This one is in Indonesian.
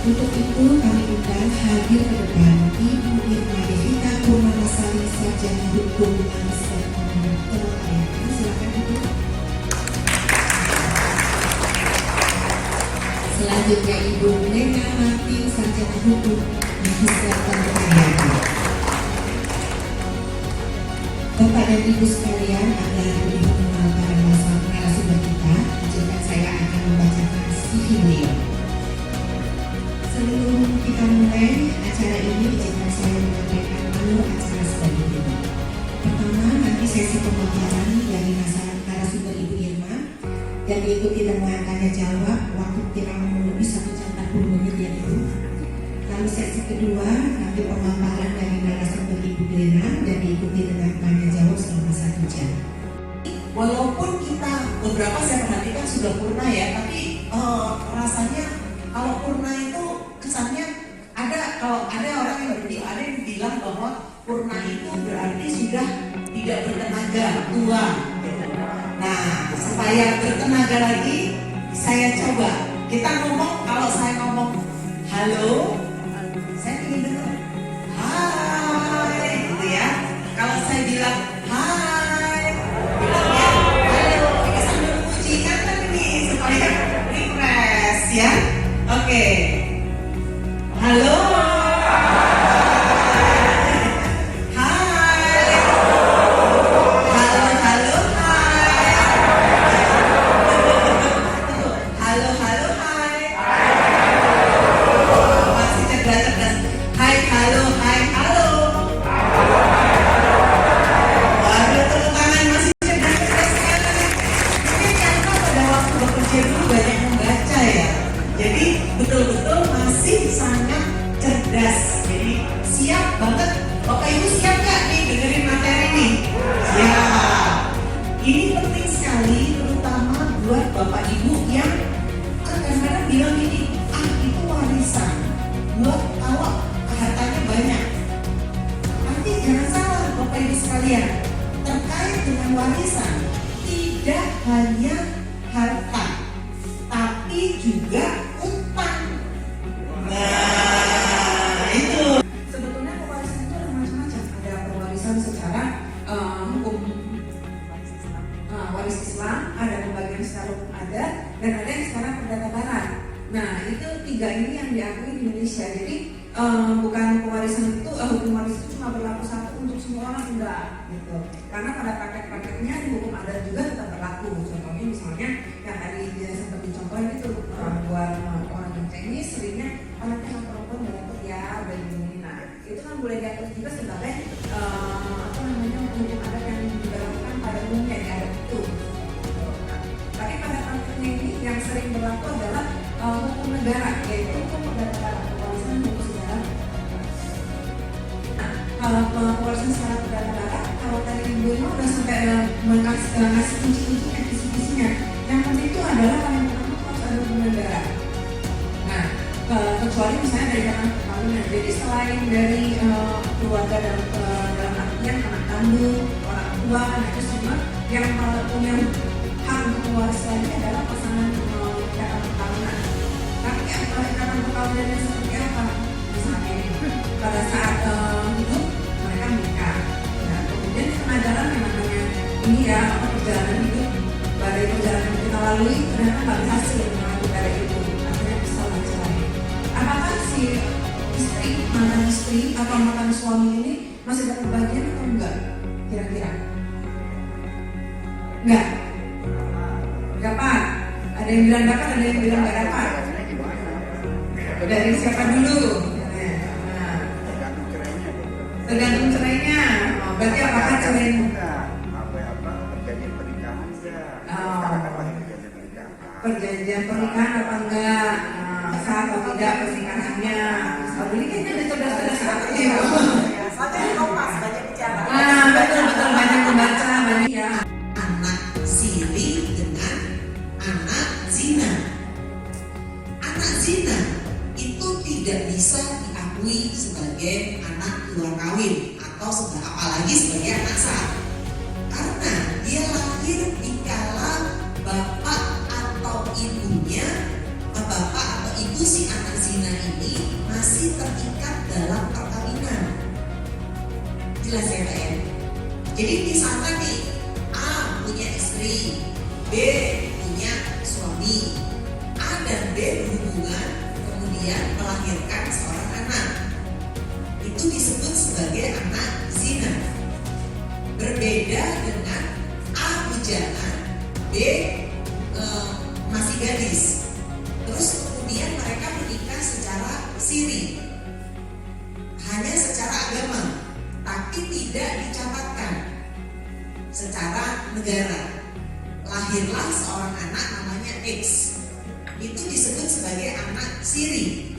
Untuk itu kami undang hadir ke depan Ibu Irma Devita Purnamasari, Sarjana Hukum Magister Kementerian. Silakan Ibu. Selanjutnya Ibu Lena Martin, Sarjana Hukum Magister Kementerian. Bapak dan Ibu sekalian, agar lebih mengenal para narasumber kita, izinkan saya akan membacakan CV beliau. Sebelum kita mulai acara ini, izinkan saya menyampaikan alur acara sebagai berikut. Pertama, nanti sesi pemaparan dari narasumber Ibu Irma dan diikuti dengan tanya jawab, waktu kurang lebih 1 jam 40 menit ya Ibu. Lalu sesi kedua, nanti pemaparan dari narasumber Ibu Lena dan diikuti dengan tanya jawab selama 1 jam. Walaupun kita beberapa saya perhatikan sudah purna ya, tapi rasanya kalau purna itu kesannya kalau ada orang yang bilang bahwa purna itu berarti sudah tidak bertenaga, tua. Nah, supaya bertenaga lagi, saya coba kita ngomong. Kalau saya ngomong halo, saya ingin dengar hai, gitu ya. Kalau saya bilang hai, bilangnya halo, ini sambil menguji kan ini supaya refresh ya. Oke. Halo. Betul-betul masih sangat cerdas. Jadi siap banget. Bapak Ibu siap gak nih dengerin materi ini? Siap. Ini penting sekali, terutama buat Bapak Ibu yang kadang-kadang bilang ini, itu warisan. Buat tahu hartanya banyak. Tapi jangan salah Bapak Ibu sekalian, terkait dengan warisan tidak hanya harta, tapi juga utang. Nah, itu. Sebetulnya pewarisan itu ada macam-macam. Ada pewarisan secara hukum waris Islam, ada pembagian secara hukum adat, dan ada yang secara perdata barat. Nah, itu 3 ini yang diakui di Indonesia. Jadi bukan pewarisan itu, hukum waris itu cuma berlaku satu untuk semua orang, enggak gitu. Karena pada praktek-prakteknya di hukum adat juga tetap berlaku. Contohnya misalnya yang tadi sempat dicontohin itu buat orang yang Chinese seringnya anaknya yang perempuan dapat ya begini. Nah, itu kan boleh diatur juga sebagai hukum adat yang diberlakukan pada umumnya di adat itu. Tapi pada prakteknya ini yang sering berlaku adalah hukum negara, yaitu hukum perdata pewarisan hukum secara. Nah, kalau pewarisan secara perdata barat, kalau tadi Ibu Irma udah sampai ngasih kunci-kuncinya, kisi-kisinya. Yang penting itu adalah paling pertama harus ada hukum negara. Nah, kecuali misalnya dari dalam perkawinan. Jadi selain dari keluarga dalam artian anak kandung, orang tua, nah itu semua yang punya hak untuk mewaris lagi adalah pasangan ikatan perkawinan. Tapi ikatan perkawinannya seperti apa? Misalnya pada saat hidup mereka menikah. Nah, kemudian di tengah jalan yang namanya ini ya perjalanan hidup, badai perjalanan yang kita lalui ternyata nggak berhasil mengalami badai itu, akhirnya bisa cerai. Apakah si istri, mantan istri atau mantan suami ini masih dapat bagian atau enggak? Kira-kira? Enggak. Dapat. Ada yang bilang dapat, ada yang bilang nggak dapat. Dari siapa dulu? Nah, tergantung cerainya. Berarti apakah cerai? Perjanjian pernikahan apa enggak? Sah atau tidak pernikahannya? Kalau ini kayaknya udah cerdas-cerdas banget ya. Soalnya kompas banyak bicara. Betul banyak membaca banyak ya. Anak siri dengan anak zina. Anak zina itu tidak bisa diakui sebagai anak luar kawin atau apalagi sebagai anak sah. Karena dia lahir di kala bapak atau ibunya, bapak atau ibu si anak zina ini kemudian melahirkan seorang anak. Itu disebut sebagai anak zina. Berbeda dengan A bujana, B masih gadis. Terus kemudian mereka menikah secara siri, hanya secara agama, tapi tidak dicatatkan secara negara. Lahirlah seorang anak namanya X. Itu disebut sebagai anak siri.